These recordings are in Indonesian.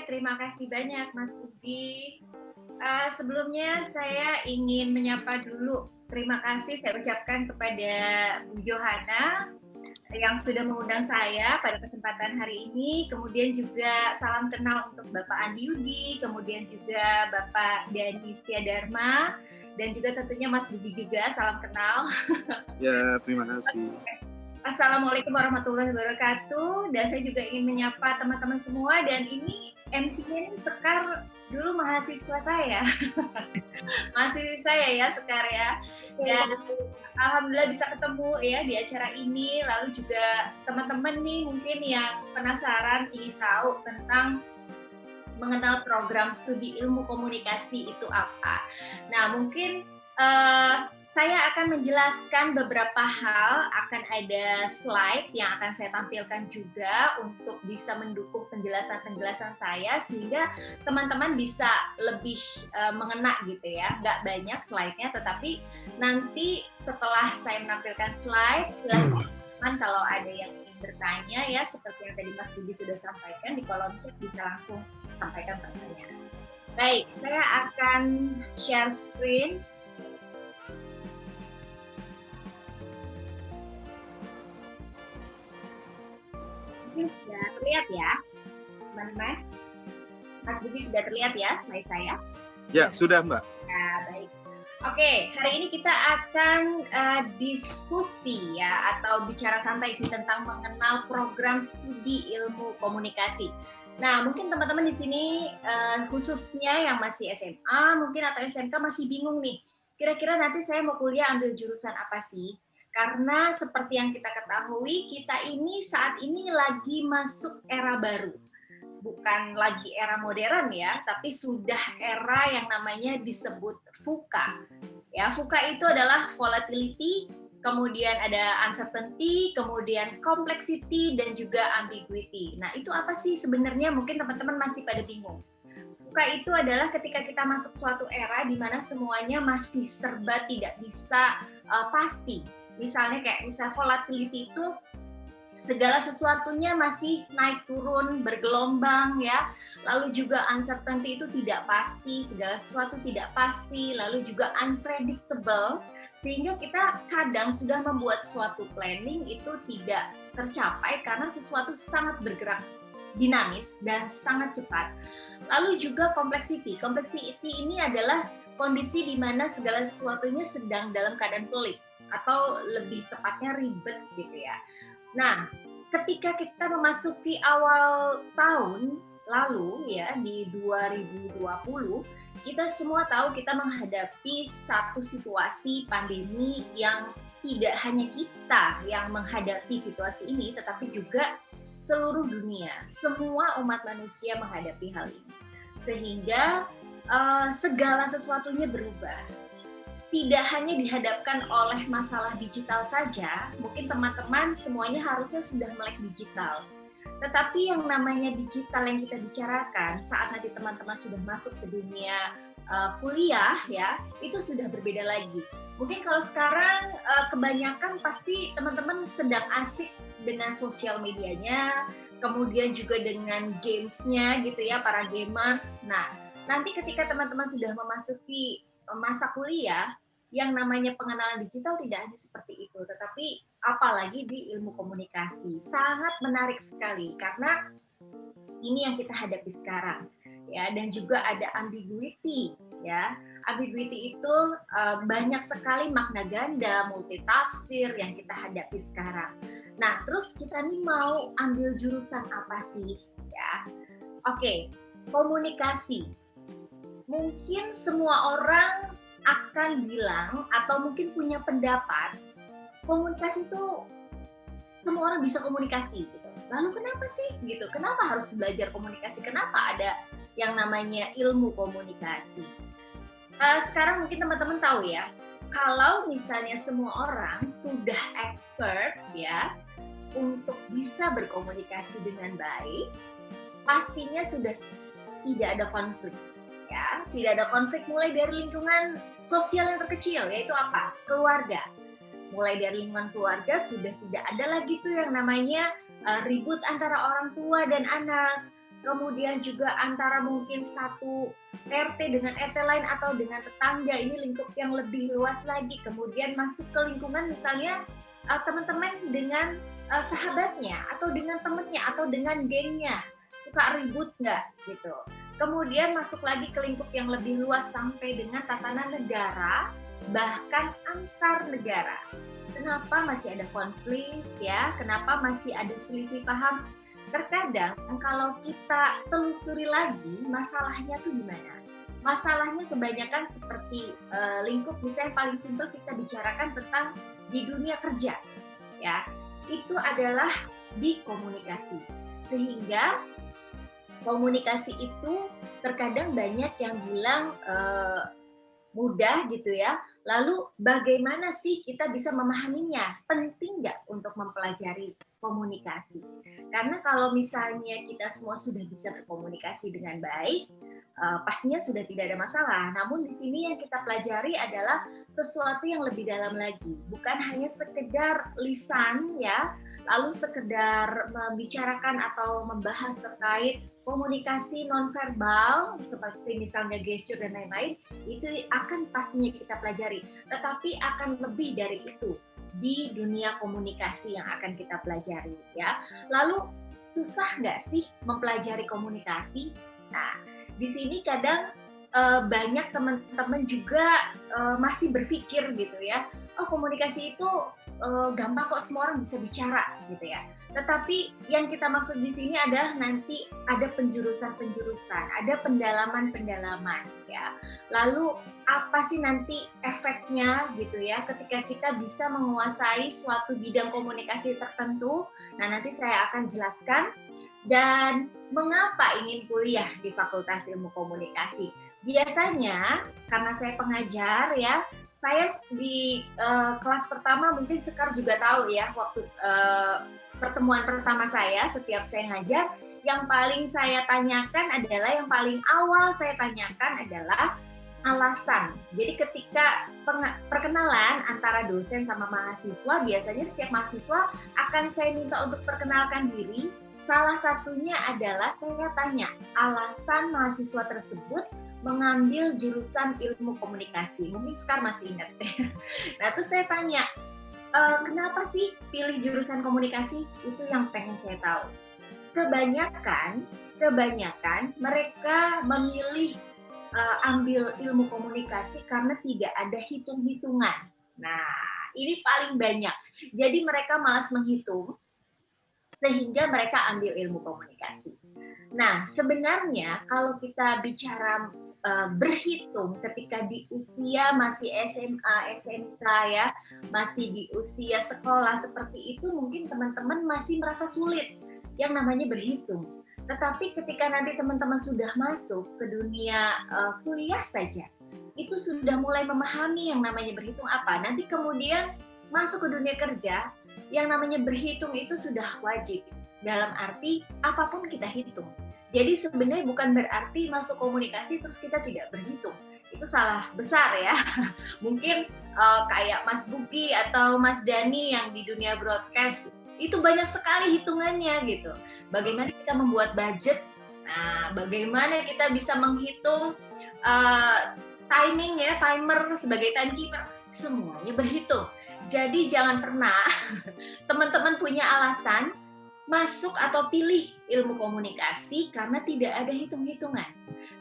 Terima kasih banyak Mas Budi. Sebelumnya saya ingin menyapa dulu. Terima kasih saya ucapkan kepada Bu Johana yang sudah mengundang saya pada kesempatan hari ini. Kemudian juga salam kenal untuk Bapak Andi Yudi, kemudian juga Bapak Dani Setiadarma, dan juga tentunya Mas Budi juga, salam kenal. Ya, terima kasih. Assalamualaikum warahmatullahi wabarakatuh. Dan saya juga ingin menyapa teman-teman semua. Dan ini MC-nya ini Sekar dulu mahasiswa saya. Mahasiswa saya ya Sekar ya. Dan alhamdulillah bisa ketemu ya di acara ini. Lalu juga teman-teman nih mungkin yang penasaran ingin tahu tentang mengenal program studi ilmu komunikasi itu apa. Nah mungkin saya akan menjelaskan beberapa hal, akan ada slide yang akan saya tampilkan juga untuk bisa mendukung penjelasan-penjelasan saya sehingga teman-teman bisa lebih mengena gitu ya. Nggak banyak slide-nya, tetapi nanti setelah saya menampilkan slide, silahkan teman kalau ada yang ingin bertanya ya, seperti yang tadi Mas Budi sudah sampaikan di kolom chat bisa langsung sampaikan pertanyaan. Baik, saya akan share screen. Sudah terlihat ya, teman-teman? Mas Budi sudah terlihat ya slide saya? Ya, sudah Mbak. Ya, baik. Oke, hari ini kita akan diskusi ya, atau bicara santai sih tentang mengenal program studi ilmu komunikasi. Nah, mungkin teman-teman di sini khususnya yang masih SMA mungkin atau SMK masih bingung nih, kira-kira nanti saya mau kuliah ambil jurusan apa sih? Karena seperti yang kita ketahui, kita ini saat ini lagi masuk era baru. Bukan lagi era modern ya, tapi sudah era yang namanya disebut VUCA. Ya, VUCA itu adalah volatility, kemudian ada uncertainty, kemudian complexity, dan juga ambiguity. Nah, itu apa sih sebenarnya? Mungkin teman-teman masih pada bingung. VUCA itu adalah ketika kita masuk suatu era di mana semuanya masih serba tidak bisa pasti. Misalnya volatility itu segala sesuatunya masih naik turun, bergelombang ya. Lalu juga uncertainty itu tidak pasti, segala sesuatu tidak pasti, lalu juga unpredictable, sehingga kita kadang sudah membuat suatu planning itu tidak tercapai karena sesuatu sangat bergerak dinamis dan sangat cepat. Lalu juga complexity. Complexity ini adalah kondisi di mana segala sesuatunya sedang dalam keadaan pelik atau lebih tepatnya ribet gitu ya. Nah, ketika kita memasuki awal tahun lalu ya di 2020, kita semua tahu kita menghadapi satu situasi pandemi yang tidak hanya kita yang menghadapi situasi ini, tetapi juga seluruh dunia, semua umat manusia menghadapi hal ini. Sehingga segala sesuatunya berubah. Tidak hanya dihadapkan oleh masalah digital saja, mungkin teman-teman semuanya harusnya sudah melek digital. Tetapi yang namanya digital yang kita bicarakan saat nanti teman-teman sudah masuk ke dunia kuliah ya, itu sudah berbeda lagi. Mungkin kalau sekarang kebanyakan pasti teman-teman sedang asik dengan sosial medianya, kemudian juga dengan games-nya gitu ya, para gamers. Nah, nanti ketika teman-teman sudah memasuki masa kuliah, yang namanya pengenalan digital tidak hanya seperti itu, tetapi apalagi di ilmu komunikasi. Sangat menarik sekali, karena ini yang kita hadapi sekarang. Ya, dan juga ada ambiguity. Ya, ambiguity itu banyak sekali makna ganda, multitafsir yang kita hadapi sekarang. Nah, terus kita nih mau ambil jurusan apa sih? Ya, oke, komunikasi. Mungkin semua orang akan bilang atau mungkin punya pendapat komunikasi itu semua orang bisa komunikasi gitu. Lalu kenapa sih gitu? Kenapa harus belajar komunikasi? Kenapa ada yang namanya ilmu komunikasi? Sekarang mungkin teman-teman tahu ya, kalau misalnya semua orang sudah expert ya untuk bisa berkomunikasi dengan baik, pastinya sudah tidak ada konflik. Ya, tidak ada konflik mulai dari lingkungan sosial yang terkecil, yaitu apa? Keluarga. mulai dari lingkungan keluarga sudah tidak ada lagi tuh yang namanya ribut antara orang tua dan anak. Kemudian juga antara mungkin satu RT dengan RT lain atau dengan tetangga, ini lingkup yang lebih luas lagi. Kemudian masuk ke lingkungan misalnya teman-teman dengan sahabatnya atau dengan temennya atau dengan gengnya, suka ribut nggak gitu. Kemudian masuk lagi ke lingkup yang lebih luas sampai dengan tatanan negara, bahkan antar negara. Kenapa masih ada konflik ya? Kenapa masih ada selisih paham? Terkadang kalau kita telusuri lagi masalahnya tuh gimana? Masalahnya kebanyakan seperti lingkup misalnya yang paling simpel kita bicarakan tentang di dunia kerja ya. Itu adalah di komunikasi. Sehingga komunikasi itu terkadang banyak yang bilang mudah gitu ya. Lalu bagaimana sih kita bisa memahaminya? Penting nggak untuk mempelajari komunikasi? Karena kalau misalnya kita semua sudah bisa berkomunikasi dengan baik, pastinya sudah tidak ada masalah. Namun di sini yang kita pelajari adalah sesuatu yang lebih dalam lagi. Bukan hanya sekedar lisan ya, lalu sekedar membicarakan atau membahas terkait komunikasi nonverbal seperti misalnya gesture dan lain-lain, itu akan pastinya kita pelajari. Tetapi akan lebih dari itu di dunia komunikasi yang akan kita pelajari ya. Lalu susah nggak sih mempelajari komunikasi? Nah, di sini kadang banyak teman-teman juga masih berpikir gitu ya, oh komunikasi itu gampang kok, semua orang bisa bicara gitu ya. Tetapi yang kita maksud di sini adalah nanti ada penjurusan-penjurusan, ada pendalaman-pendalaman ya. Lalu apa sih nanti efeknya gitu ya ketika kita bisa menguasai suatu bidang komunikasi tertentu? Nah, nanti saya akan jelaskan. Dan mengapa ingin kuliah di Fakultas Ilmu Komunikasi? Biasanya karena saya pengajar ya, saya di kelas pertama mungkin Sekar juga tahu ya, waktu pertemuan pertama saya setiap saya ngajar, yang paling saya tanyakan adalah, yang paling awal saya tanyakan adalah alasan. Jadi ketika perkenalan antara dosen sama mahasiswa, biasanya setiap mahasiswa akan saya minta untuk perkenalkan diri. Salah satunya adalah saya tanya alasan mahasiswa tersebut mengambil jurusan ilmu komunikasi. Mungkin sekarang masih ingat. Nah, terus saya tanya, kenapa sih pilih jurusan komunikasi? Itu yang pengen saya tahu. Kebanyakan mereka memilih ambil ilmu komunikasi karena tidak ada hitung-hitungan. Nah, ini paling banyak. Jadi mereka malas menghitung, sehingga mereka ambil ilmu komunikasi. Nah, sebenarnya kalau kita bicara berhitung ketika di usia masih SMA, SMK ya, masih di usia sekolah seperti itu, mungkin teman-teman masih merasa sulit yang namanya berhitung. Tetapi ketika nanti teman-teman sudah masuk ke dunia kuliah saja, itu sudah mulai memahami yang namanya berhitung apa. Nanti kemudian masuk ke dunia kerja, yang namanya berhitung itu sudah wajib. Dalam arti apapun kita hitung. Jadi sebenarnya bukan berarti masuk komunikasi terus kita tidak berhitung. Itu salah besar ya. Mungkin kayak Mas Buki atau Mas Dani yang di dunia broadcast, itu banyak sekali hitungannya gitu. Bagaimana kita membuat budget, nah bagaimana kita bisa menghitung timing ya, timer sebagai timekeeper, semuanya berhitung. Jadi jangan pernah teman-teman punya alasan masuk atau pilih ilmu komunikasi karena tidak ada hitung-hitungan.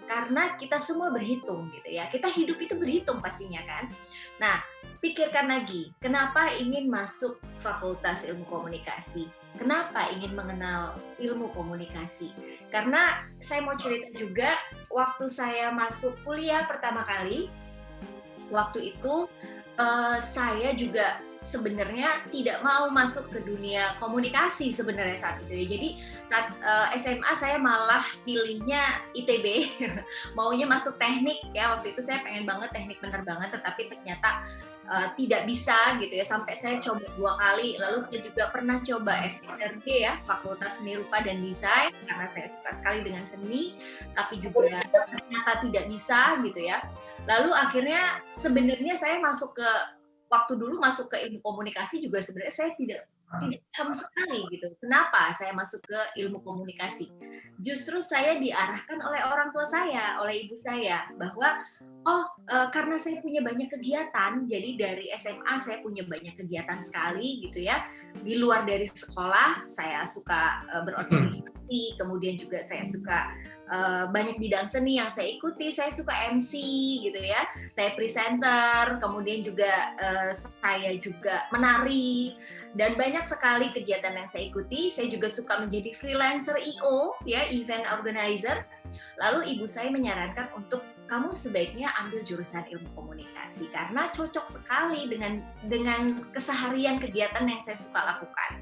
Karena kita semua berhitung gitu ya. Kita hidup itu berhitung pastinya kan. Nah, pikirkan lagi, kenapa ingin masuk Fakultas Ilmu Komunikasi? Kenapa ingin mengenal ilmu komunikasi? Karena saya mau cerita juga, waktu saya masuk kuliah pertama kali, waktu itu saya juga sebenarnya tidak mau masuk ke dunia komunikasi sebenarnya saat itu ya. Jadi saat SMA saya malah pilihnya ITB, maunya masuk teknik ya. Waktu itu saya pengen banget teknik penerbangan, tetapi ternyata tidak bisa gitu ya. Sampai saya coba 2 kali, lalu saya juga pernah coba FSRD ya, Fakultas Seni Rupa dan Desain, karena saya suka sekali dengan seni, tapi juga ternyata tidak bisa gitu ya. Lalu akhirnya sebenarnya saya masuk ke waktu dulu masuk ke ilmu komunikasi juga sebenarnya saya tidak paham sekali gitu. Kenapa saya masuk ke ilmu komunikasi? Justru saya diarahkan oleh orang tua saya, oleh ibu saya, bahwa karena saya punya banyak kegiatan, jadi dari SMA saya punya banyak kegiatan sekali gitu ya. Di luar dari sekolah, saya suka berorganisasi, kemudian juga saya suka banyak bidang seni yang saya ikuti. Saya suka MC gitu ya, saya presenter, kemudian juga saya juga menari, dan banyak sekali kegiatan yang saya ikuti. Saya juga suka menjadi freelancer EO ya, event organizer. Lalu ibu saya menyarankan untuk kamu sebaiknya ambil jurusan ilmu komunikasi karena cocok sekali dengan keseharian kegiatan yang saya suka lakukan.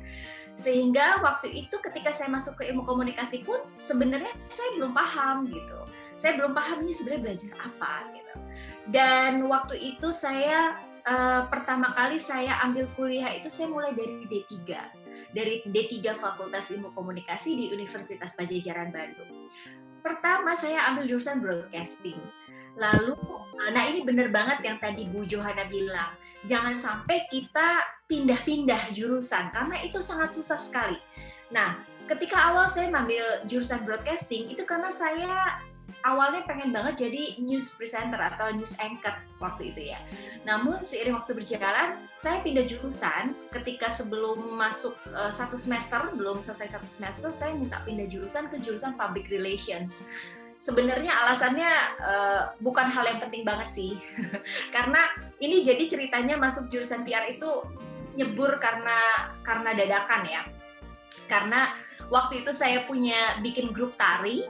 Sehingga waktu itu ketika saya masuk ke ilmu komunikasi pun sebenarnya saya belum paham gitu. Saya belum paham ini sebenarnya belajar apa gitu. Dan waktu itu saya pertama kali saya ambil kuliah itu saya mulai dari D3. Dari D3 Fakultas Ilmu Komunikasi di Universitas Padjadjaran Bandung. Pertama saya ambil jurusan broadcasting. Lalu, nah ini benar banget yang tadi Bu Johana bilang, jangan sampai kita pindah-pindah jurusan karena itu sangat susah sekali. Nah, ketika awal saya mengambil jurusan broadcasting itu karena saya awalnya pengen banget jadi news presenter atau news anchor waktu itu ya. Namun seiring waktu berjalan, saya pindah jurusan. Ketika sebelum masuk satu semester, belum selesai satu semester, saya minta pindah jurusan ke jurusan public relations. Sebenarnya alasannya bukan hal yang penting banget sih, karena ini jadi ceritanya masuk jurusan PR itu nyebur karena dadakan ya. Karena waktu itu saya punya bikin grup tari.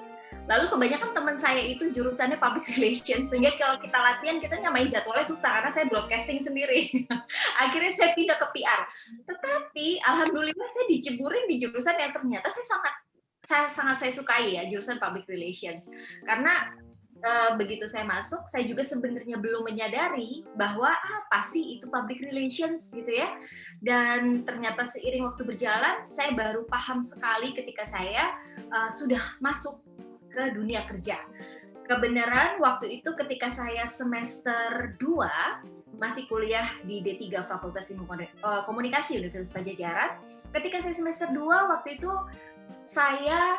Lalu kebanyakan teman saya itu jurusannya public relations, sehingga kalau kita latihan kita nyamain jadwalnya susah karena saya broadcasting sendiri. Akhirnya saya pindah ke PR. Tetapi alhamdulillah saya diceburin di jurusan yang ternyata saya sangat sukai ya, jurusan public relations. Karena begitu saya masuk, saya juga sebenarnya belum menyadari bahwa apa sih itu public relations gitu ya. Dan ternyata seiring waktu berjalan, saya baru paham sekali ketika saya sudah masuk ke dunia kerja. Kebenaran waktu itu ketika saya semester 2 masih kuliah di D3 Fakultas Ilmu Komunikasi Universitas Padjadjaran. Ketika saya semester 2 waktu itu saya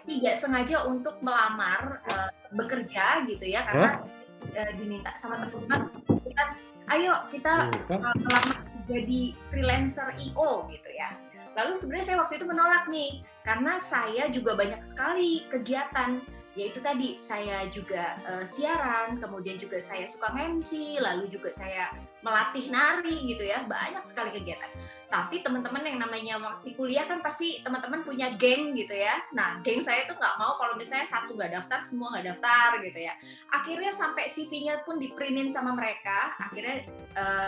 tidak sengaja untuk melamar bekerja gitu ya, karena diminta sama teman-teman, ayo kita melamar jadi freelancer EO gitu ya. Lalu sebenarnya saya waktu itu menolak nih, karena saya juga banyak sekali kegiatan, yaitu tadi saya juga siaran, kemudian juga saya suka MC, lalu juga saya melatih nari gitu ya, banyak sekali kegiatan. Tapi teman-teman yang namanya masih kuliah kan pasti teman-teman punya geng gitu ya. Nah, geng saya tuh nggak mau kalau misalnya satu nggak daftar, semua nggak daftar gitu ya. Akhirnya sampai CV-nya pun diprintin sama mereka, akhirnya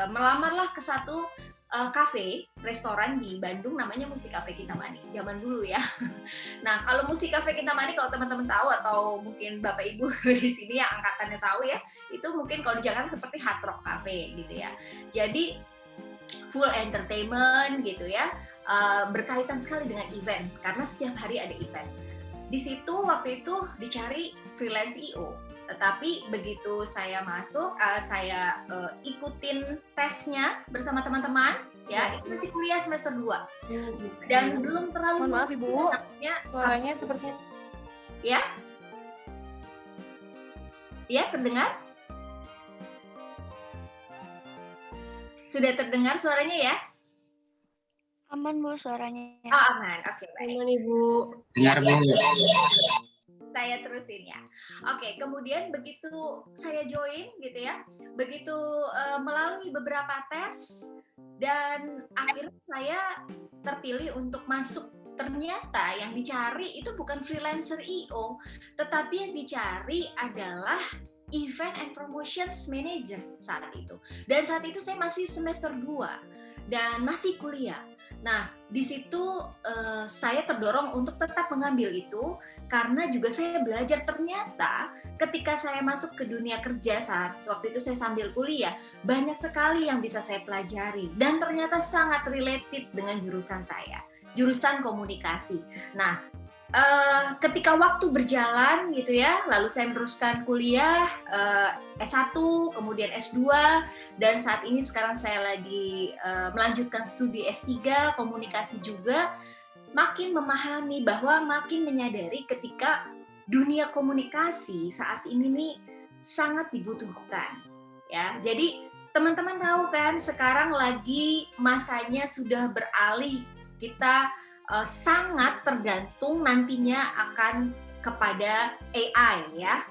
melamarlah ke satu kafe, restoran di Bandung namanya Musik Cafe Kintamani, zaman dulu ya. Nah, kalau Musik Cafe Kintamani kalau teman-teman tahu atau mungkin Bapak Ibu di sini yang angkatannya tahu ya, itu mungkin kalau di Jakarta seperti Hard Rock Cafe gitu ya. Jadi full entertainment gitu ya, berkaitan sekali dengan event karena setiap hari ada event. Di situ waktu itu dicari freelance EO. Tetapi begitu saya masuk, saya ikutin tesnya bersama teman-teman, ya itu masih kuliah semester 2. Dan belum terlalu... Mohon maaf Ibu, suaranya sepertinya... Ya? Ya, terdengar? Sudah terdengar suaranya ya? Aman Bu suaranya. Oh aman, oke baik. Aman Ibu. Dengar Bu. Saya terusin ya. Oke, kemudian begitu saya join gitu ya, begitu melalui beberapa tes dan akhirnya saya terpilih untuk masuk. Ternyata yang dicari itu bukan freelancer EO, tetapi yang dicari adalah event and promotions manager saat itu. Dan saat itu saya masih semester 2 dan masih kuliah. Nah, di situ saya terdorong untuk tetap mengambil itu karena juga saya belajar ternyata ketika saya masuk ke dunia kerja saat waktu itu saya sambil kuliah, banyak sekali yang bisa saya pelajari dan ternyata sangat related dengan jurusan saya, jurusan komunikasi. Nah, ketika waktu berjalan gitu ya, lalu saya meneruskan kuliah S1, kemudian S2, dan saat ini sekarang saya lagi melanjutkan studi S3 komunikasi juga, makin memahami bahwa makin menyadari ketika dunia komunikasi saat ini nih sangat dibutuhkan ya. Jadi teman-teman tahu kan sekarang lagi masanya sudah beralih, kita sangat tergantung nantinya akan kepada AI ya,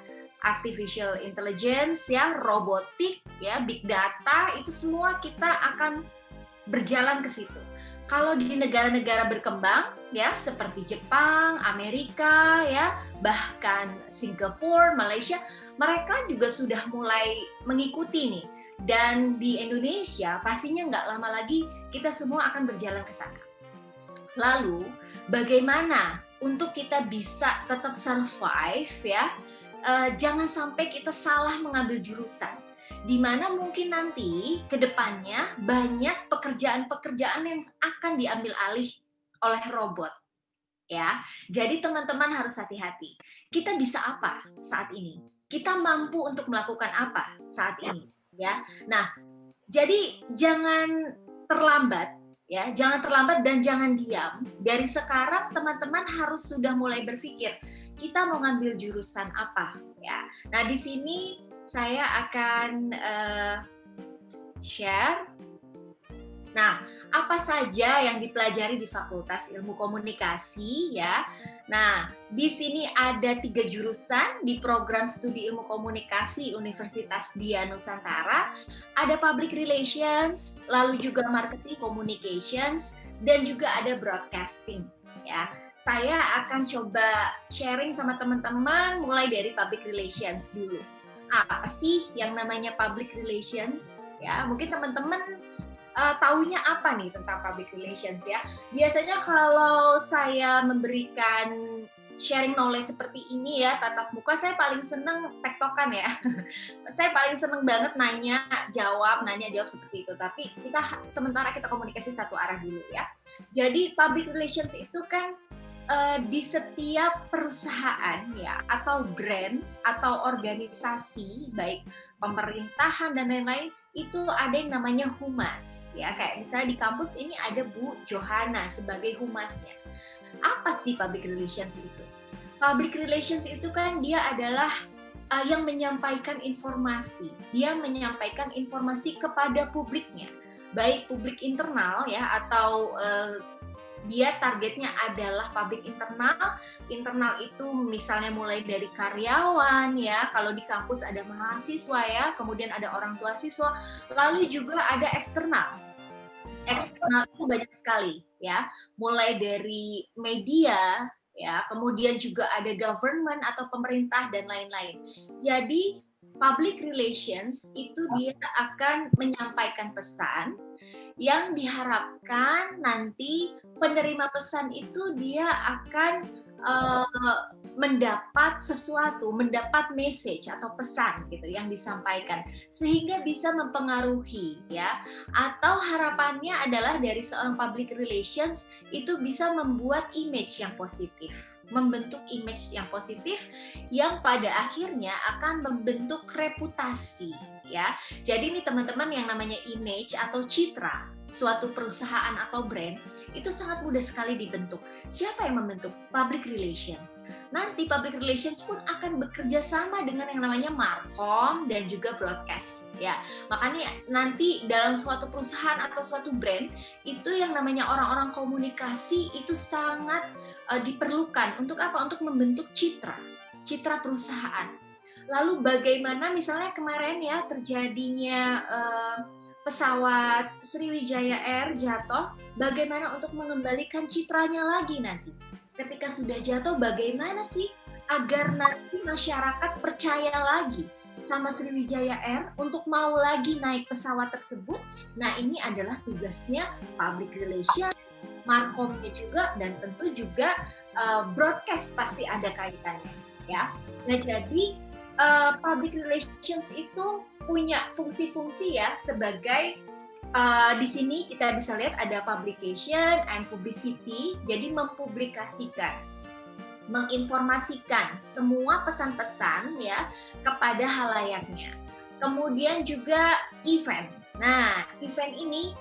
artificial intelligence ya, robotik ya, big data, itu semua kita akan berjalan ke situ. Kalau di negara-negara berkembang ya seperti Jepang, Amerika ya, bahkan Singapura, Malaysia, mereka juga sudah mulai mengikuti nih. Dan di Indonesia pastinya nggak lama lagi kita semua akan berjalan ke sana. Lalu, bagaimana untuk kita bisa tetap survive ya? Jangan sampai kita salah mengambil jurusan, di mana mungkin nanti ke depannya banyak pekerjaan-pekerjaan yang akan diambil alih oleh robot. Ya, jadi teman-teman harus hati-hati. Kita bisa apa saat ini? Kita mampu untuk melakukan apa saat ini? Ya, nah, jadi jangan terlambat. Ya, jangan terlambat dan jangan diam. Dari sekarang teman-teman harus sudah mulai berpikir, kita mau ngambil jurusan apa, ya. Nah, di sini saya akan share. Nah, apa saja yang dipelajari di Fakultas Ilmu Komunikasi, ya. Nah, di sini ada 3 jurusan di program studi Ilmu Komunikasi Universitas Dian Nusantara. Ada Public Relations, lalu juga Marketing Communications, dan juga ada Broadcasting. Ya, saya akan coba sharing sama teman-teman mulai dari Public Relations dulu. Apa sih yang namanya Public Relations? Ya, mungkin teman-teman taunya apa nih tentang public relations ya? Biasanya kalau saya memberikan sharing knowledge seperti ini ya, tatap muka, saya paling seneng tektokan ya. Saya paling seneng banget nanya jawab seperti itu. Tapi sementara kita komunikasi satu arah dulu ya. Jadi public relations itu kan di setiap perusahaan ya, atau brand atau organisasi baik pemerintahan dan lain-lain, itu ada yang namanya humas ya, kayak misalnya di kampus ini ada Bu Johanna sebagai humasnya. Apa sih public relations itu? Public relations itu kan dia adalah yang menyampaikan informasi. Dia menyampaikan informasi kepada publiknya, baik publik internal ya, atau dia targetnya adalah publik internal. Internal itu misalnya mulai dari karyawan ya, kalau di kampus ada mahasiswa ya, kemudian ada orang tua siswa, lalu juga ada eksternal. Eksternal itu banyak sekali ya, mulai dari media ya, kemudian juga ada government atau pemerintah dan lain-lain. Jadi public relations itu dia akan menyampaikan pesan yang diharapkan nanti penerima pesan itu dia akan mendapat sesuatu, mendapat message atau pesan gitu yang disampaikan, sehingga bisa mempengaruhi ya. Atau harapannya adalah dari seorang public relations itu bisa membuat image yang positif, membentuk image yang positif yang pada akhirnya akan membentuk reputasi ya. Jadi ini teman-teman, yang namanya image atau citra suatu perusahaan atau brand itu sangat mudah sekali dibentuk. Siapa yang membentuk? Public relations. Nanti public relations pun akan bekerja sama dengan yang namanya markom dan juga broadcast ya. Makanya nanti dalam suatu perusahaan atau suatu brand itu yang namanya orang-orang komunikasi itu sangat diperlukan untuk apa? Untuk membentuk citra perusahaan. Lalu bagaimana misalnya kemarin ya terjadinya pesawat Sriwijaya Air jatuh, bagaimana untuk mengembalikan citranya lagi nanti? Ketika sudah jatuh, bagaimana sih agar nanti masyarakat percaya lagi sama Sriwijaya Air untuk mau lagi naik pesawat tersebut? Nah, ini adalah tugasnya public relations, markomnya juga, dan tentu juga broadcast pasti ada kaitannya ya. Nah, jadi public relations itu punya fungsi-fungsi ya, sebagai di sini kita bisa lihat ada publication and publicity, jadi mempublikasikan. menginformasikan semua pesan-pesan ya kepada halayaknya. Kemudian juga event. Nah, event ini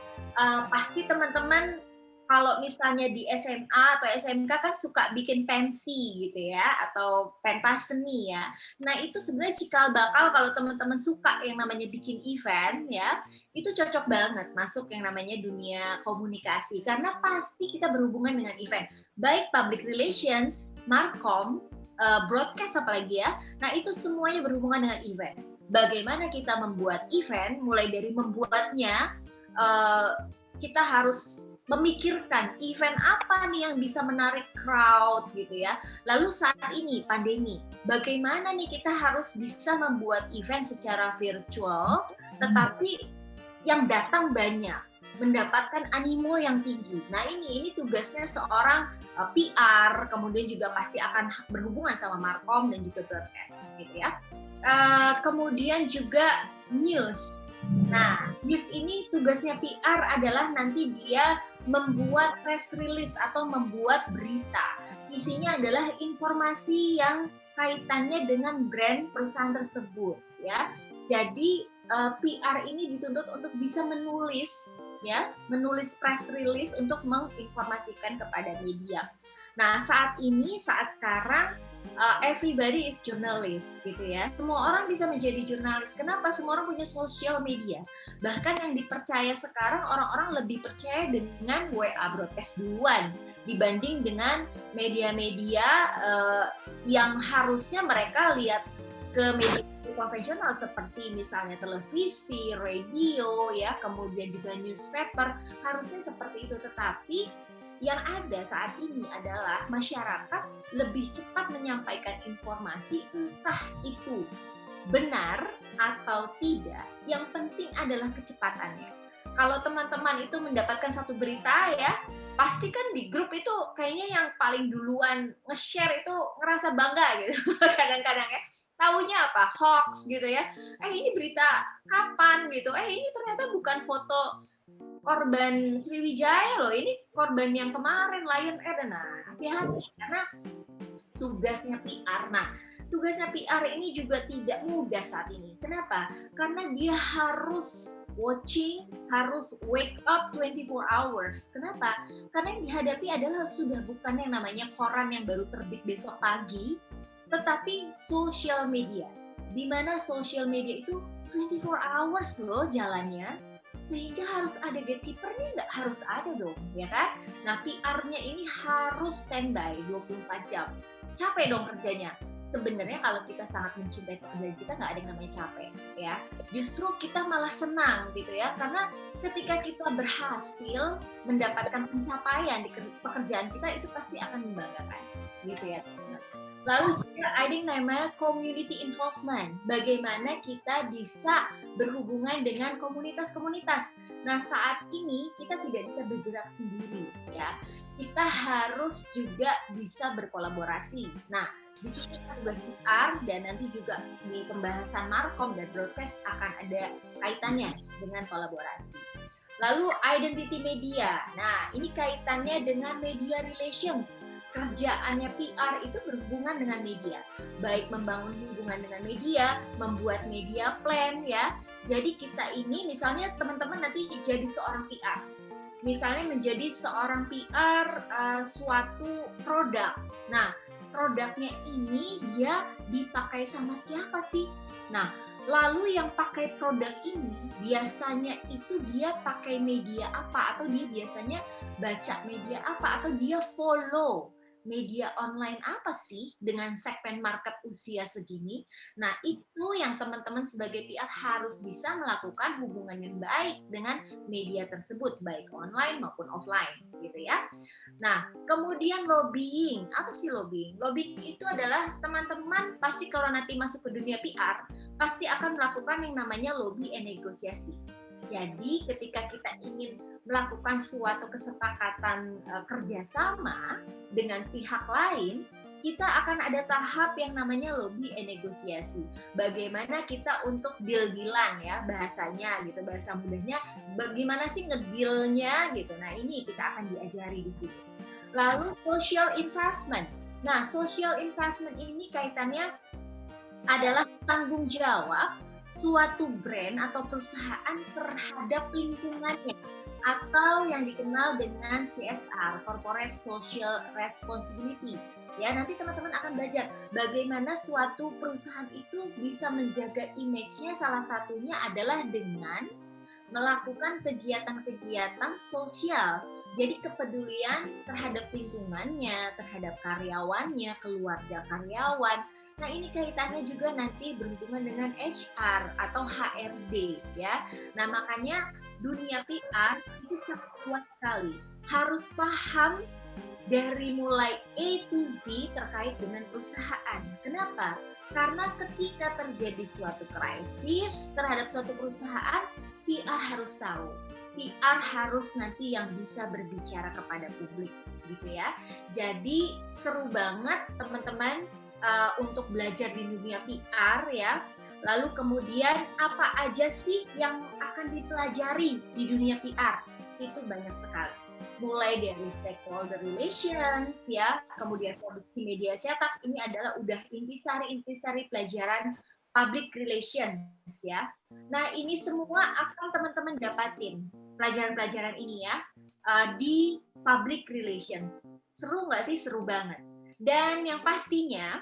pasti teman-teman kalau misalnya di SMA atau SMK kan suka bikin pensi gitu ya, atau pentas seni ya. Nah itu sebenarnya cikal bakal kalau teman-teman suka yang namanya bikin event ya, itu cocok banget masuk yang namanya dunia komunikasi. Karena pasti kita berhubungan dengan event. Baik public relations, markom, broadcast apalagi ya, nah itu semuanya berhubungan dengan event. Bagaimana kita membuat event, mulai dari membuatnya, kita harus memikirkan event apa nih yang bisa menarik crowd gitu ya. Lalu saat ini pandemi, bagaimana nih kita harus bisa membuat event secara virtual, tetapi yang datang banyak, mendapatkan animo yang tinggi. Nah ini tugasnya seorang PR, kemudian juga pasti akan berhubungan sama markom dan juga broadcast gitu ya. Kemudian juga news. Nah, news ini tugasnya PR adalah nanti dia membuat press release atau membuat berita. Isinya adalah informasi yang kaitannya dengan brand perusahaan tersebut, ya. Jadi PR ini dituntut untuk bisa menulis, ya, menulis press release untuk menginformasikan kepada media. Nah, saat sekarang everybody is journalist gitu ya. Semua orang bisa menjadi jurnalis. Kenapa? Semua orang punya sosial media. Bahkan yang dipercaya sekarang orang-orang lebih percaya dengan WA broadcast duluan dibanding dengan media-media yang harusnya mereka lihat ke media konvensional seperti misalnya televisi, radio ya, kemudian juga newspaper, harusnya seperti itu. Tetapi yang ada saat ini adalah masyarakat lebih cepat menyampaikan informasi, entah itu benar atau tidak. Yang penting adalah kecepatannya. Kalau teman-teman itu mendapatkan satu berita ya, pasti kan di grup itu kayaknya yang paling duluan nge-share itu ngerasa bangga gitu. Kadang-kadang ya, taunya apa? Hoax gitu ya. Ini berita kapan gitu. Ini ternyata bukan foto korban Sriwijaya loh, ini korban yang kemarin Lion Air. Nah, hati-hati karena tugasnya PR. Nah, tugasnya PR ini juga tidak mudah saat ini. Kenapa? Karena dia harus watching, harus wake up 24 hours. Kenapa? Karena yang dihadapi adalah sudah bukan yang namanya koran yang baru terbit besok pagi, tetapi social media. Di mana social media itu 24 hours loh jalannya. Sehingga harus ada gatekeeper-nya, nggak harus ada dong, ya kan? Nah, PR-nya ini harus standby 24 jam. Capek dong kerjanya. Sebenarnya kalau kita sangat mencintai pekerjaan kita, nggak ada yang namanya capek, ya. Justru kita malah senang, gitu ya. Karena ketika kita berhasil mendapatkan pencapaian di pekerjaan kita, itu pasti akan membanggakan, gitu ya. Lalu juga ada yang namanya community involvement. Bagaimana kita bisa berhubungan dengan komunitas-komunitas. Nah, saat ini kita tidak bisa bergerak sendiri, ya. Kita harus juga bisa berkolaborasi. Nah, di sini tugas PR dan nanti juga di pembahasan markom dan broadcast akan ada kaitannya dengan kolaborasi. Lalu identity media. Nah, ini kaitannya dengan media relations. Kerjaannya PR itu berhubungan dengan media, baik membangun hubungan dengan media, membuat media plan ya. Jadi kita ini misalnya teman-teman nanti jadi seorang PR, misalnya menjadi seorang PR suatu produk. Nah, produknya ini dia dipakai sama siapa sih? Nah, lalu yang pakai produk ini biasanya itu dia pakai media apa, atau dia biasanya baca media apa, atau dia follow media online apa sih dengan segmen market usia segini. Nah, itu yang teman-teman sebagai PR harus bisa melakukan hubungan yang baik dengan media tersebut, baik online maupun offline, gitu ya. Nah, kemudian lobbying. Apa sih lobbying? Lobbying itu adalah teman-teman pasti kalau nanti masuk ke dunia PR, pasti akan melakukan yang namanya lobby and negosiasi. Jadi ketika kita ingin melakukan suatu kesepakatan kerjasama dengan pihak lain, kita akan ada tahap yang namanya lobby and negosiasi. Bagaimana kita untuk deal-dealan ya bahasanya gitu, bahasa mudahnya bagaimana sih ngedealnya gitu. Nah, ini kita akan diajari di sini. Lalu social investment. Nah, social investment ini kaitannya adalah tanggung jawab suatu brand atau perusahaan terhadap lingkungannya atau yang dikenal dengan CSR, Corporate Social Responsibility. Ya, nanti teman-teman akan belajar bagaimana suatu perusahaan itu bisa menjaga image-nya, salah satunya adalah dengan melakukan kegiatan-kegiatan sosial. Jadi kepedulian terhadap lingkungannya, terhadap karyawannya, keluarga karyawan. Nah, ini kaitannya juga nanti berhubungan dengan HR atau HRD ya. Nah, makanya dunia PR itu sangat kuat sekali. Harus paham dari mulai A to Z terkait dengan perusahaan. Kenapa? Karena ketika terjadi suatu krisis terhadap suatu perusahaan, PR harus tahu. PR harus nanti yang bisa berbicara kepada publik, gitu ya. Jadi seru banget teman-teman untuk belajar di dunia PR ya. Lalu kemudian apa aja sih yang akan dipelajari di dunia PR? Itu banyak sekali. Mulai dari stakeholder relations ya, kemudian produksi media cetak, ini adalah udah intisari pelajaran public relations ya. Nah, ini semua akan teman-teman dapatin pelajaran-pelajaran ini ya di public relations. Seru nggak sih? Seru banget. Dan yang pastinya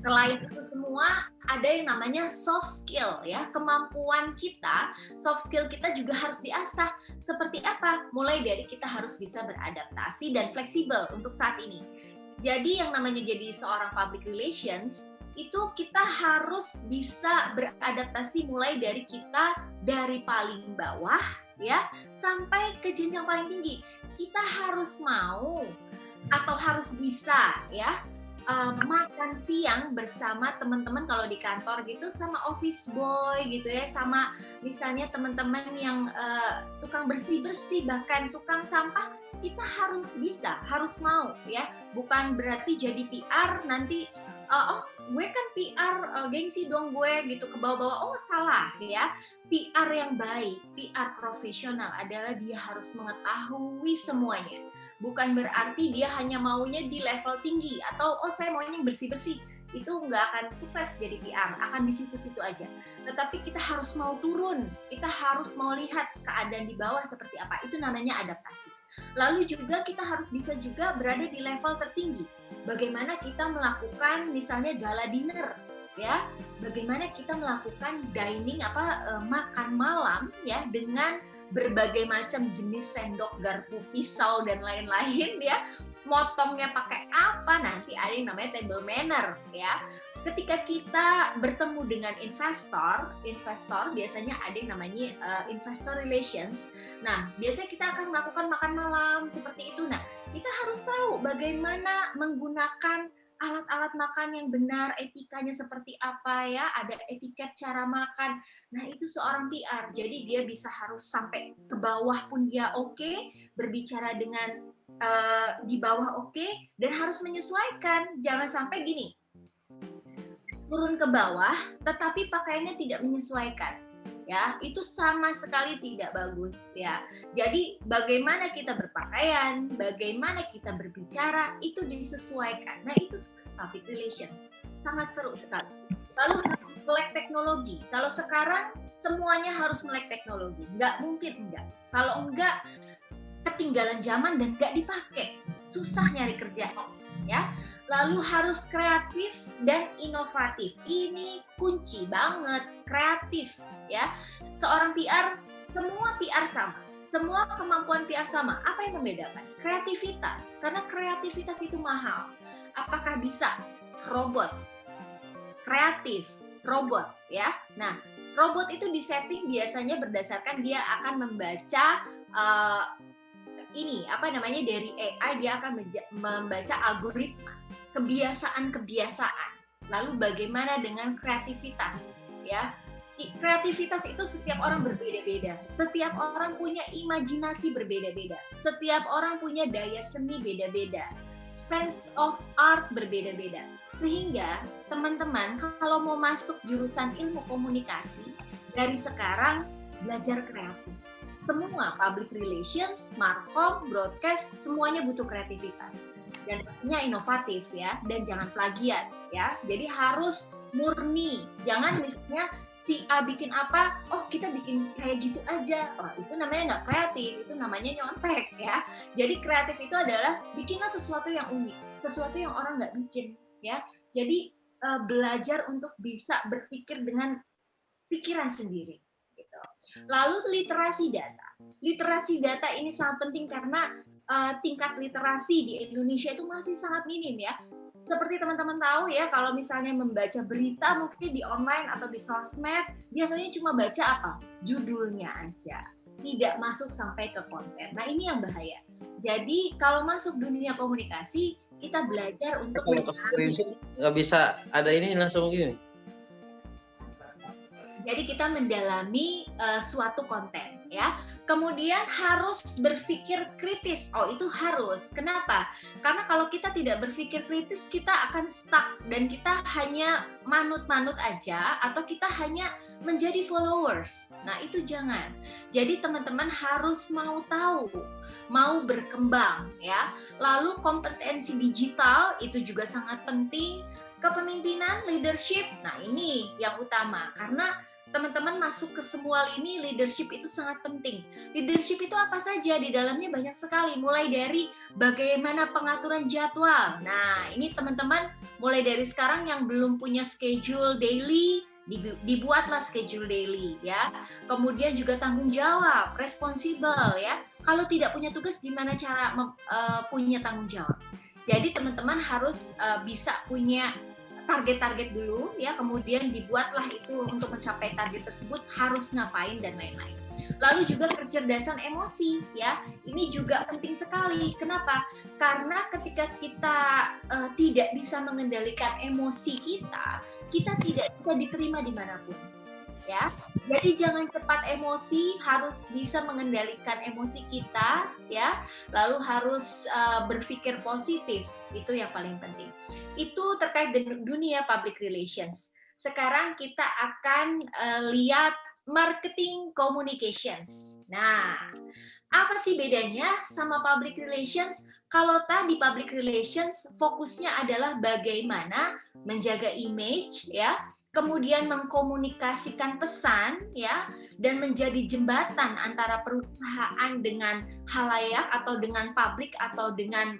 selain itu semua ada yang namanya soft skill ya, kemampuan kita, soft skill kita juga harus diasah. Seperti apa? Mulai dari kita harus bisa beradaptasi dan fleksibel untuk saat ini. Jadi yang namanya jadi seorang public relations itu kita harus bisa beradaptasi mulai dari kita dari paling bawah ya sampai ke jenjang paling tinggi. Kita harus mau atau harus bisa ya makan siang bersama teman-teman kalau di kantor gitu, sama office boy gitu ya, sama misalnya teman-teman yang tukang bersih-bersih, bahkan tukang sampah. Kita harus bisa, harus mau ya. Bukan berarti jadi PR nanti oh gue kan PR gengsi dong gue gitu ke bawah-bawah. Oh salah ya. PR yang baik, PR profesional adalah dia harus mengetahui semuanya. Bukan berarti dia hanya maunya di level tinggi atau oh saya maunya yang bersih-bersih. Itu nggak akan sukses jadi PR, akan di situ-situ aja. Tetapi kita harus mau turun, kita harus mau lihat keadaan di bawah seperti apa. Itu namanya adaptasi. Lalu juga kita harus bisa juga berada di level tertinggi. Bagaimana kita melakukan misalnya gala dinner, ya? Bagaimana kita melakukan dining makan malam ya dengan berbagai macam jenis sendok, garpu, pisau dan lain-lain ya. Motongnya pakai apa, nanti ada yang namanya table manner ya. Ketika kita bertemu dengan investor biasanya ada yang namanya investor relations. Nah, biasanya kita akan melakukan makan malam seperti itu. Nah, kita harus tahu bagaimana menggunakan alat-alat makan yang benar, etikanya seperti apa ya, ada etiket cara makan. Nah, itu seorang PR. Jadi dia bisa harus sampai ke bawah pun dia oke, berbicara dengan di bawah oke, dan harus menyesuaikan. Jangan sampai gini, turun ke bawah tetapi pakaiannya tidak menyesuaikan. Ya, itu sama sekali tidak bagus ya. Jadi bagaimana kita berpakaian, bagaimana kita berbicara itu disesuaikan. Nah, itu public relations. Sangat seru sekali. Lalu melek teknologi. Kalau sekarang semuanya harus melek teknologi. Nggak mungkin enggak. Kalau enggak ketinggalan zaman dan nggak dipakai. Susah nyari kerjaan ya. Lalu harus kreatif dan inovatif. Ini kunci banget, kreatif ya. Seorang PR, semua PR sama. Semua kemampuan PR sama. Apa yang membedakan? Kreativitas. Karena kreativitas itu mahal. Apakah bisa robot? Kreatif, robot ya. Nah, robot itu disetting biasanya berdasarkan dia akan membaca dari AI, dia akan membaca algoritma. Kebiasaan-kebiasaan. Lalu bagaimana dengan kreativitas? Ya, kreativitas itu setiap orang berbeda-beda. Setiap orang punya imajinasi berbeda-beda. Setiap orang punya daya seni beda-beda. Sense of art berbeda-beda. Sehingga teman-teman kalau mau masuk jurusan ilmu komunikasi, dari sekarang belajar kreatif. Semua public relations, markom, broadcast, semuanya butuh kreativitas. dan pastinya inovatif ya, dan jangan plagiat ya. Jadi harus murni, jangan misalnya si A bikin apa, oh kita bikin kayak gitu aja, oh itu namanya nggak kreatif, itu namanya nyontek ya. Jadi kreatif itu adalah bikinlah sesuatu yang unik, sesuatu yang orang nggak bikin ya. Jadi belajar untuk bisa berpikir dengan pikiran sendiri. Gitu. Lalu literasi data ini sangat penting karena tingkat literasi di Indonesia itu masih sangat minim ya. Seperti teman-teman tahu ya, kalau misalnya membaca berita mungkin di online atau di sosmed, biasanya cuma baca apa? Judulnya aja. Tidak masuk sampai ke konten. Nah ini yang bahaya. Jadi kalau masuk dunia komunikasi, kita belajar untuk nggak bisa ada ini langsung gini. Jadi kita mendalami suatu konten ya. Kemudian harus berpikir kritis. Oh, itu harus. Kenapa? Karena kalau kita tidak berpikir kritis, kita akan stuck dan kita hanya manut-manut aja atau kita hanya menjadi followers. Nah, itu jangan. Jadi teman-teman harus mau tahu, mau berkembang ya. Lalu kompetensi digital itu juga sangat penting. Kepemimpinan, leadership. Nah, ini yang utama karena teman-teman masuk ke semua lini, leadership itu sangat penting. Leadership itu apa saja? Di dalamnya banyak sekali, mulai dari bagaimana pengaturan jadwal. Nah, ini teman-teman mulai dari sekarang yang belum punya schedule daily, dibuatlah schedule daily ya. Kemudian juga tanggung jawab, responsible ya. Kalau tidak punya tugas, gimana cara punya tanggung jawab? Jadi teman-teman harus bisa punya target-target dulu ya, kemudian dibuatlah itu untuk mencapai target tersebut harus ngapain dan lain-lain. Lalu juga kecerdasan emosi ya, ini juga penting sekali. Kenapa? Karena ketika kita tidak bisa mengendalikan emosi kita tidak bisa diterima dimanapun ya. Jadi jangan cepat emosi, harus bisa mengendalikan emosi kita ya. Lalu harus berpikir positif, itu yang paling penting. Itu terkait dengan dunia public relations. Sekarang kita akan lihat marketing communications. Nah, apa sih bedanya sama public relations? Kalau tadi public relations fokusnya adalah bagaimana menjaga image ya, kemudian mengkomunikasikan pesan ya, dan menjadi jembatan antara perusahaan dengan khalayak atau dengan publik atau dengan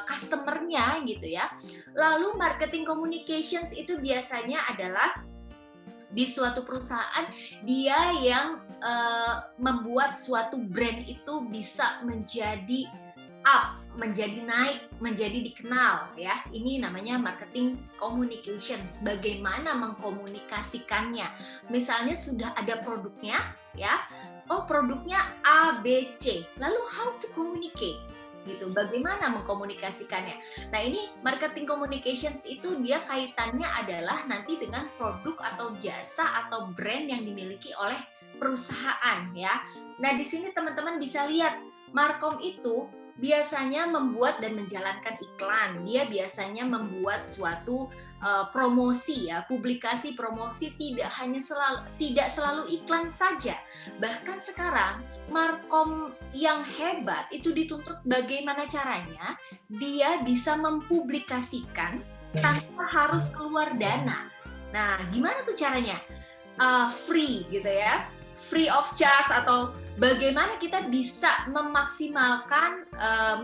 customer-nya gitu ya. Lalu marketing communications itu biasanya adalah di suatu perusahaan dia yang membuat suatu brand itu bisa menjadi up, menjadi naik, menjadi dikenal ya. Ini namanya marketing communications. Bagaimana mengkomunikasikannya? Misalnya sudah ada produknya ya. Oh, produknya A, B, C. Lalu how to communicate? Gitu. Bagaimana mengkomunikasikannya? Nah, ini marketing communications itu dia kaitannya adalah nanti dengan produk atau jasa atau brand yang dimiliki oleh perusahaan ya. Nah, di sini teman-teman bisa lihat Markom itu biasanya membuat dan menjalankan iklan. Dia biasanya membuat suatu promosi ya, publikasi promosi tidak selalu iklan saja. Bahkan sekarang Markom yang hebat itu dituntut bagaimana caranya dia bisa mempublikasikan tanpa harus keluar dana. Nah, gimana tuh caranya? Free gitu ya, free of charge, atau bagaimana kita bisa memaksimalkan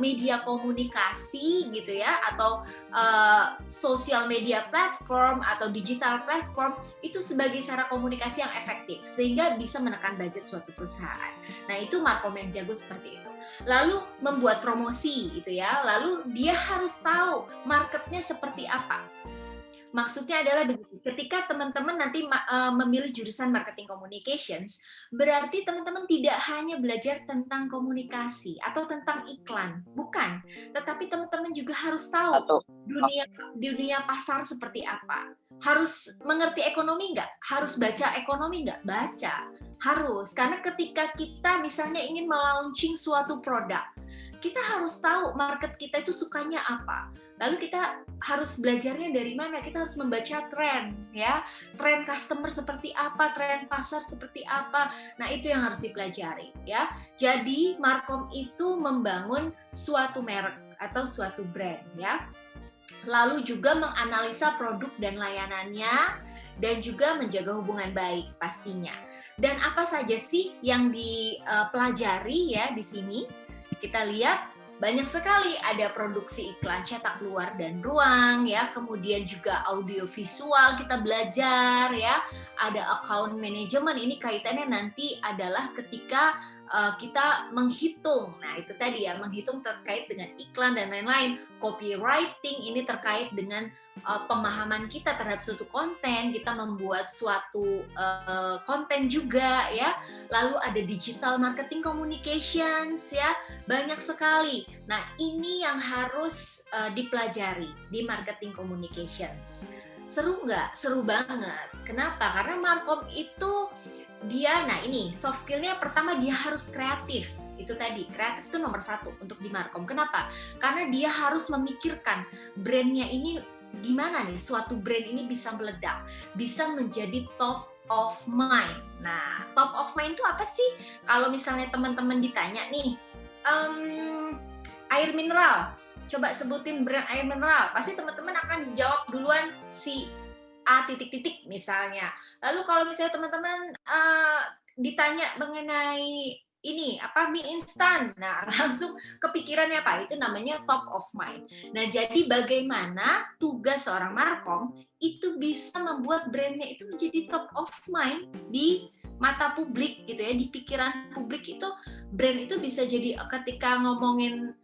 media komunikasi gitu ya, atau social media platform atau digital platform itu sebagai cara komunikasi yang efektif sehingga bisa menekan budget suatu perusahaan. Nah, itu Markom yang jago seperti itu. Lalu membuat promosi gitu ya, lalu dia harus tahu marketnya seperti apa. Maksudnya adalah begitu, ketika teman-teman nanti memilih jurusan marketing communications, berarti teman-teman tidak hanya belajar tentang komunikasi atau tentang iklan, bukan. Tetapi teman-teman juga harus tahu dunia pasar seperti apa. Harus mengerti ekonomi nggak? Harus baca ekonomi nggak? Baca. Harus, karena ketika kita misalnya ingin melaunching suatu produk, kita harus tahu market kita itu sukanya apa. Lalu kita harus belajarnya dari mana? Kita harus membaca tren, ya, tren customer seperti apa, tren pasar seperti apa. Nah, itu yang harus dipelajari, ya. Jadi Markom itu membangun suatu merek atau suatu brand ya. Lalu juga menganalisa produk dan layanannya, dan juga menjaga hubungan baik pastinya. Dan apa saja sih yang dipelajari ya di sini? Kita lihat banyak sekali, ada produksi iklan cetak luar dan ruang ya, kemudian juga audio visual kita belajar ya, ada account management, ini kaitannya nanti adalah ketika kita menghitung. Nah, itu tadi ya, menghitung terkait dengan iklan dan lain-lain. Copywriting ini terkait dengan pemahaman kita terhadap suatu konten, kita membuat suatu konten juga ya. Lalu ada digital marketing communications ya, banyak sekali. Nah, ini yang harus dipelajari di marketing communications. Seru nggak? Seru banget. Kenapa? Karena Markom itu dia, nah ini soft skillnya pertama dia harus kreatif. Itu tadi, kreatif itu nomor 1 untuk di Markom. Kenapa? Karena dia harus memikirkan brandnya ini gimana nih, suatu brand ini bisa meledak, bisa menjadi top of mind. Nah, top of mind itu apa sih? Kalau misalnya teman-teman ditanya nih, air mineral, coba sebutin brand air mineral, pasti teman-teman akan jawab duluan si A titik-titik misalnya. Lalu kalau misalnya teman-teman ditanya mengenai ini apa mie instan, nah langsung kepikirannya apa? Itu namanya top of mind. Nah, jadi bagaimana tugas seorang Markom itu bisa membuat brandnya itu menjadi top of mind di mata publik gitu ya, di pikiran publik. Itu brand itu bisa jadi ketika ngomongin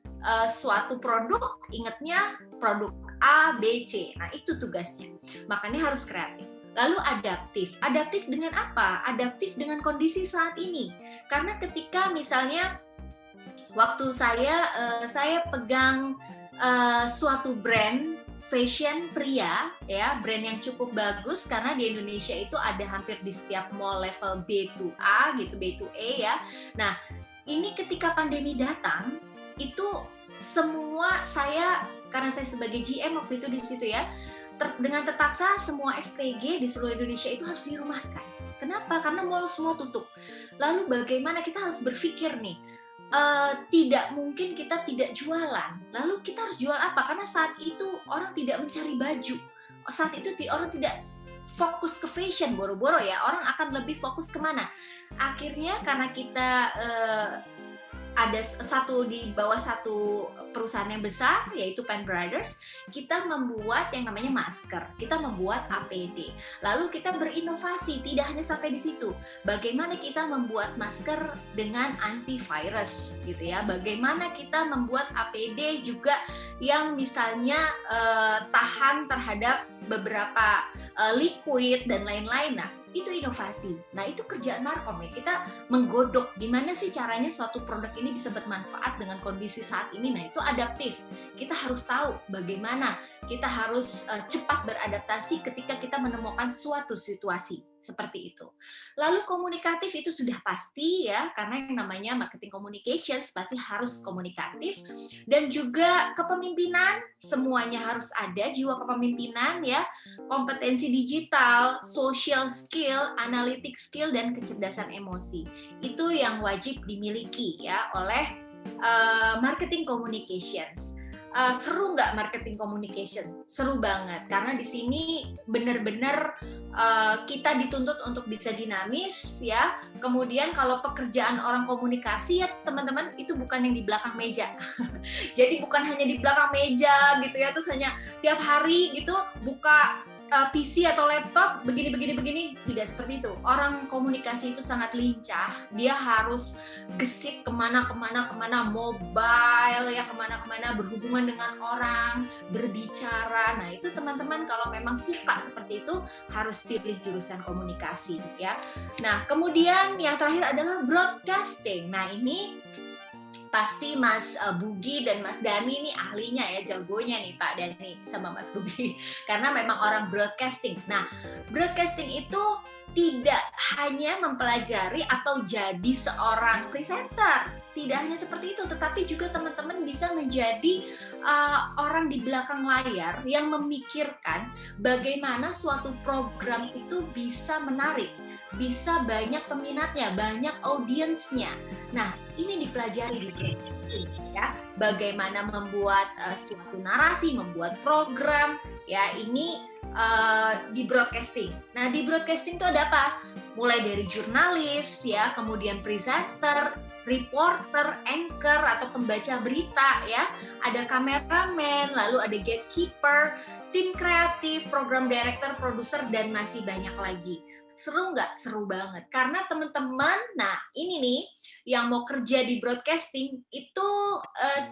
suatu produk, ingatnya produk A, B, C. Nah, itu tugasnya. Makanya harus kreatif. Lalu adaptif. Adaptif dengan apa? Adaptif dengan kondisi saat ini. Karena ketika misalnya waktu saya pegang suatu brand fashion pria ya, brand yang cukup bagus karena di Indonesia itu ada hampir di setiap mall level B2A gitu, B2A ya. Nah, ini ketika pandemi datang itu semua karena saya sebagai GM waktu itu di situ ya, dengan terpaksa semua SPG di seluruh Indonesia itu harus dirumahkan. Kenapa? Karena mall semua tutup. Lalu bagaimana kita harus berpikir nih, tidak mungkin kita tidak jualan. Lalu kita harus jual apa? Karena saat itu orang tidak mencari baju. Saat itu orang tidak fokus ke fashion, boro-boro ya. Orang akan lebih fokus kemana? Akhirnya karena kita ada di bawah satu perusahaan yang besar yaitu Pen Brothers, kita membuat yang namanya masker, kita membuat APD. Lalu kita berinovasi, tidak hanya sampai di situ. Bagaimana kita membuat masker dengan antivirus gitu ya? Bagaimana kita membuat APD juga yang misalnya tahan terhadap beberapa liquid dan lain-lain. Nah, itu inovasi. Nah, itu kerjaan Markom ya. Kita menggodok gimana sih caranya suatu produk ini bisa bermanfaat dengan kondisi saat ini. Nah, itu adaptif. Kita harus tahu bagaimana kita harus cepat beradaptasi ketika kita menemukan suatu situasi seperti itu. Lalu komunikatif itu sudah pasti ya, karena yang namanya marketing communications pasti harus komunikatif. Dan juga kepemimpinan, semuanya harus ada, jiwa kepemimpinan ya, kompetensi digital, social skill, analytic skill, dan kecerdasan emosi. Itu yang wajib dimiliki ya oleh marketing communications. Seru nggak marketing communication? Seru banget, karena di sini benar-benar kita dituntut untuk bisa dinamis ya. Kemudian kalau pekerjaan orang komunikasi ya teman-teman, itu bukan yang di belakang meja. Jadi bukan hanya di belakang meja gitu ya, terus hanya tiap hari gitu buka PC atau laptop begini, tidak seperti itu. Orang komunikasi itu sangat lincah, dia harus gesit kemana, mobile ya, kemana, berhubungan dengan orang, berbicara. Nah, itu teman-teman kalau memang suka seperti itu harus pilih jurusan komunikasi ya. Nah, kemudian yang terakhir adalah broadcasting. Nah, ini pasti Mas Bugi dan Mas Dani nih ahlinya ya, jagonya nih Pak Dani sama Mas Bugi, karena memang orang broadcasting. Nah, broadcasting itu tidak hanya mempelajari atau jadi seorang presenter, tidak hanya seperti itu, tetapi juga teman-teman bisa menjadi orang di belakang layar yang memikirkan bagaimana suatu program itu bisa menarik, bisa banyak peminatnya, banyak audiensnya. Nah, ini dipelajari di brand. broadcasting ya. Bagaimana membuat suatu narasi, membuat program ya ini di broadcasting. Nah, di broadcasting itu ada apa? Mulai dari jurnalis ya, kemudian presenter, reporter, anchor atau pembaca berita ya, ada kameramen, lalu ada gatekeeper, tim kreatif, program director, produser dan masih banyak lagi. Seru nggak? Seru banget. Karena teman-teman, nah ini nih, yang mau kerja di broadcasting itu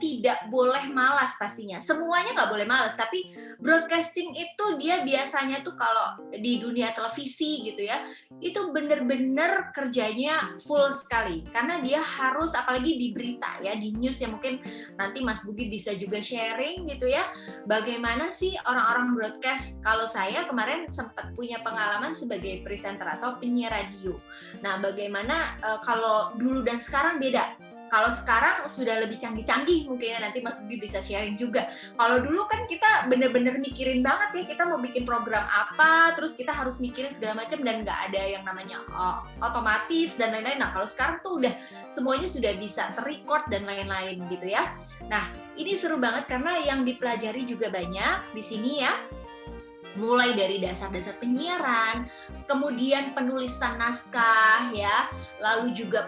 tidak boleh malas pastinya. Semuanya nggak boleh malas, tapi broadcasting itu dia biasanya tuh kalau di dunia televisi gitu ya, itu bener-bener kerjanya full sekali. Karena dia harus, apalagi di berita ya, di news yang mungkin nanti Mas Bugi bisa juga sharing gitu ya, bagaimana sih orang-orang broadcast. Kalau saya kemarin sempat punya pengalaman sebagai presenter atau penyiar radio. Nah, bagaimana kalau dulu dan sekarang beda. Kalau sekarang sudah lebih canggih-canggih, mungkin nanti Mas Bugi bisa sharing juga. Kalau dulu kan kita bener-bener mikirin banget ya, kita mau bikin program apa, terus kita harus mikirin segala macam dan nggak ada yang namanya otomatis dan lain-lain. Nah, kalau sekarang tuh udah semuanya sudah bisa ter-record dan lain-lain gitu ya. Nah, ini seru banget karena yang dipelajari juga banyak di sini ya. Mulai dari dasar-dasar penyiaran, kemudian penulisan naskah ya, lalu juga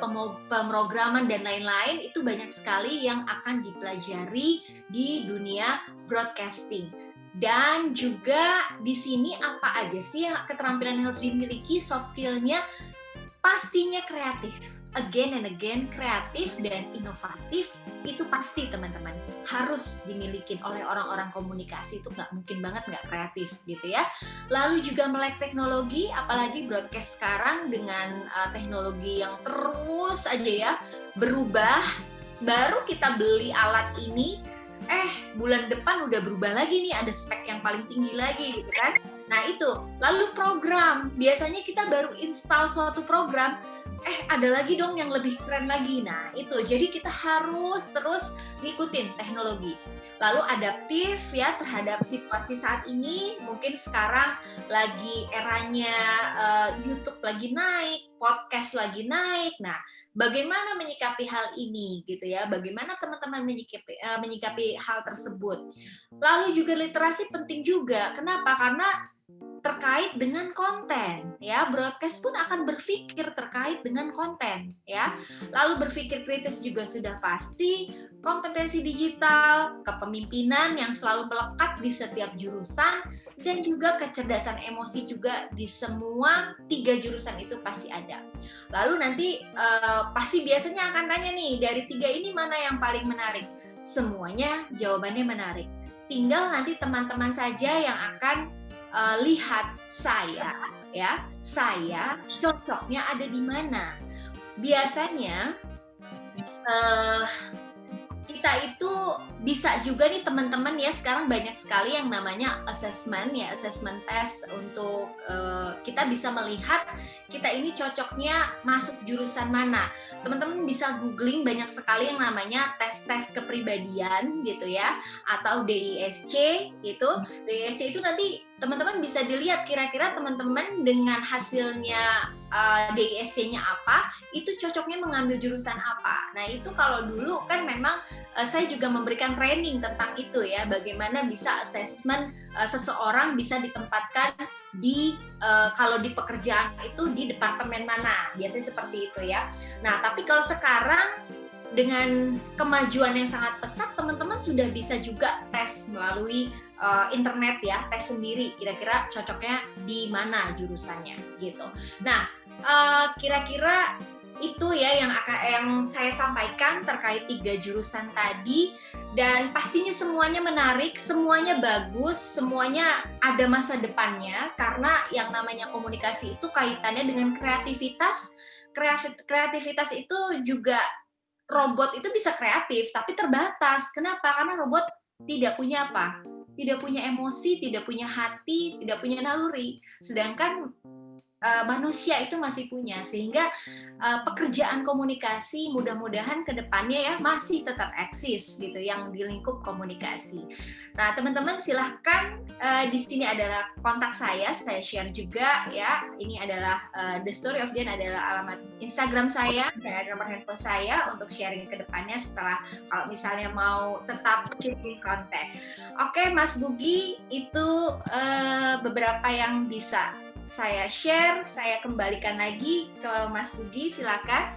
pemrograman dan lain-lain, itu banyak sekali yang akan dipelajari di dunia broadcasting. Dan juga di sini apa aja sih yang keterampilan yang harus dimiliki, soft skill-nya? Pastinya kreatif, again and again, kreatif dan inovatif itu pasti teman-teman harus dimiliki oleh orang-orang komunikasi. Itu nggak mungkin banget nggak kreatif gitu ya. Lalu juga melek teknologi, apalagi broadcast sekarang dengan teknologi yang terus aja ya berubah. Baru kita beli alat ini, bulan depan udah berubah lagi nih, ada spek yang paling tinggi lagi gitu kan. Nah itu, lalu program, biasanya kita baru install suatu program, ada lagi dong yang lebih keren lagi. Nah itu, jadi kita harus terus ngikutin teknologi. Lalu adaptif ya terhadap situasi saat ini, mungkin sekarang lagi eranya YouTube lagi naik, podcast lagi naik. Nah, bagaimana menyikapi hal ini gitu ya? Bagaimana teman-teman menyikapi hal tersebut? Lalu juga literasi penting juga. Kenapa? Karena terkait dengan konten ya, broadcast pun akan berpikir terkait dengan konten ya. Lalu berpikir kritis juga sudah pasti, kompetensi digital, kepemimpinan yang selalu melekat di setiap jurusan, dan juga kecerdasan emosi juga di semua 3 jurusan itu pasti ada. Lalu nanti pasti biasanya akan tanya nih, dari 3 ini mana yang paling menarik? Semuanya jawabannya menarik. Tinggal nanti teman-teman saja yang akan lihat saya cocoknya ada di mana. Biasanya kita itu bisa juga nih teman-teman ya, sekarang banyak sekali yang namanya assessment ya, assessment test untuk kita bisa melihat kita ini cocoknya masuk jurusan mana. Teman-teman bisa googling, banyak sekali yang namanya tes-tes kepribadian gitu ya, atau DISC gitu. DISC itu nanti teman-teman bisa dilihat kira-kira teman-teman dengan hasilnya DISC-nya apa, itu cocoknya mengambil jurusan apa. Nah itu kalau dulu kan memang saya juga memberikan training tentang itu ya, bagaimana bisa assessment seseorang bisa ditempatkan di kalau di pekerjaan itu di departemen mana, biasanya seperti itu ya. Nah tapi kalau sekarang dengan kemajuan yang sangat pesat, teman-teman sudah bisa juga tes melalui internet ya, tes sendiri kira-kira cocoknya di mana jurusannya gitu. Nah kira-kira itu ya yang saya sampaikan terkait 3 jurusan tadi, dan pastinya semuanya menarik, semuanya bagus, semuanya ada masa depannya, karena yang namanya komunikasi itu kaitannya dengan kreativitas. Kreativitas itu juga, robot itu bisa kreatif tapi terbatas. Kenapa? Karena robot tidak punya apa? Tidak punya emosi, tidak punya hati, tidak punya naluri. Sedangkan manusia itu masih punya, sehingga pekerjaan komunikasi mudah-mudahan ke depannya ya masih tetap eksis gitu yang di lingkup komunikasi. Nah, teman-teman silahkan di sini adalah kontak saya share juga ya. Ini adalah The Story of Dian adalah alamat Instagram saya dan ada nomor handphone saya untuk sharing ke depannya setelah kalau misalnya mau tetap keep in contact. Oke, Mas Bugi, itu beberapa yang bisa saya share, saya kembalikan lagi ke Mas Bugi, silakan.